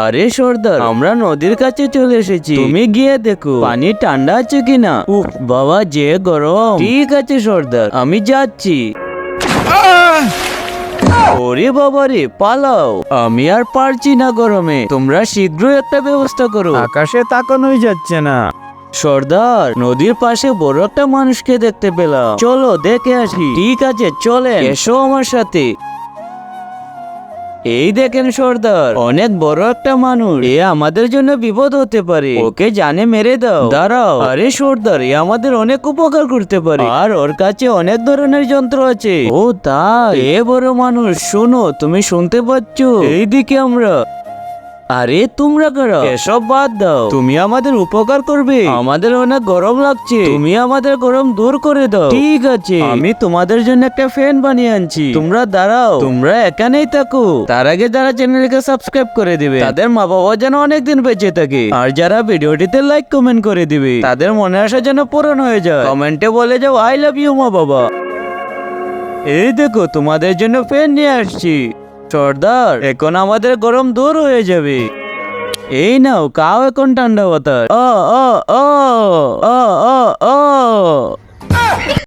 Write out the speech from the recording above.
আরে সর্দার, আমরা নদীর কাছে চলে এসেছি। তুমি গিয়ে দেখো পানি ঠান্ডা আছে কিনা। উফ বাবা, যে গরম। ঠিক আছে সর্দার, আমি যাচ্ছি। ওরে বাবা রে, পালাও, আমি আর পারছি না গরমে। তোমরা শীঘ্রই একটা ব্যবস্থা করো। আকাশে তাকানোই যাচ্ছে না। সর্দার, নদীর পাশে বড় একটা মানুষকে দেখতে পেলাম, চলো দেখে আসি। ঠিক আছে চলেন, এসো আমার সাথে। এই দেখেন সর্দার, অনেক বড় একটা মানুষ। এ আমাদের জন্য বিপদ হতে পারে, ওকে জানে মেরে দাও। দাঁড়াও। আরে সর্দার, এ আমাদের অনেক উপকার করতে পারে, আর ওর কাছে অনেক ধরনের যন্ত্র আছে। ও তাই? এ বড় মানুষ, শোনো, তুমি শুনতে পাচ্ছ? এইদিকে আমরা। আরে তোমরা কারা? এসব বাদ দাও, তুমি আমাদের উপকার করবে। আমাদের অনেক গরম লাগছে, তুমি আমাদের গরম দূর করে দাও। ঠিক আছে, আমি তোমাদের জন্য একটা ফ্যান বানিয়ে আনছি। তোমরা দাঁড়াও, তোমরা এখানেই থাকো। তার আগে যারা চ্যানেলকে সাবস্ক্রাইব করে দিবে, তাদের মা বাবা যেন অনেকদিন বেঁচে থাকে। আর যারা ভিডিওটিতে লাইক কমেন্ট করে দিবে, তাদের মনে আসা যেন পূরণ হয়ে যায়। কমেন্টে বলে যাও আই লাভ ইউ মা বাবা। এই দেখো, তোমাদের জন্য ফ্যান নিয়ে আসছি। সর্দার, এখন আমাদের গরম দূর হয়ে যাবে। এই নাও, কাও এখন ঠান্ডা বাতাস। ও ও ও ও ও ও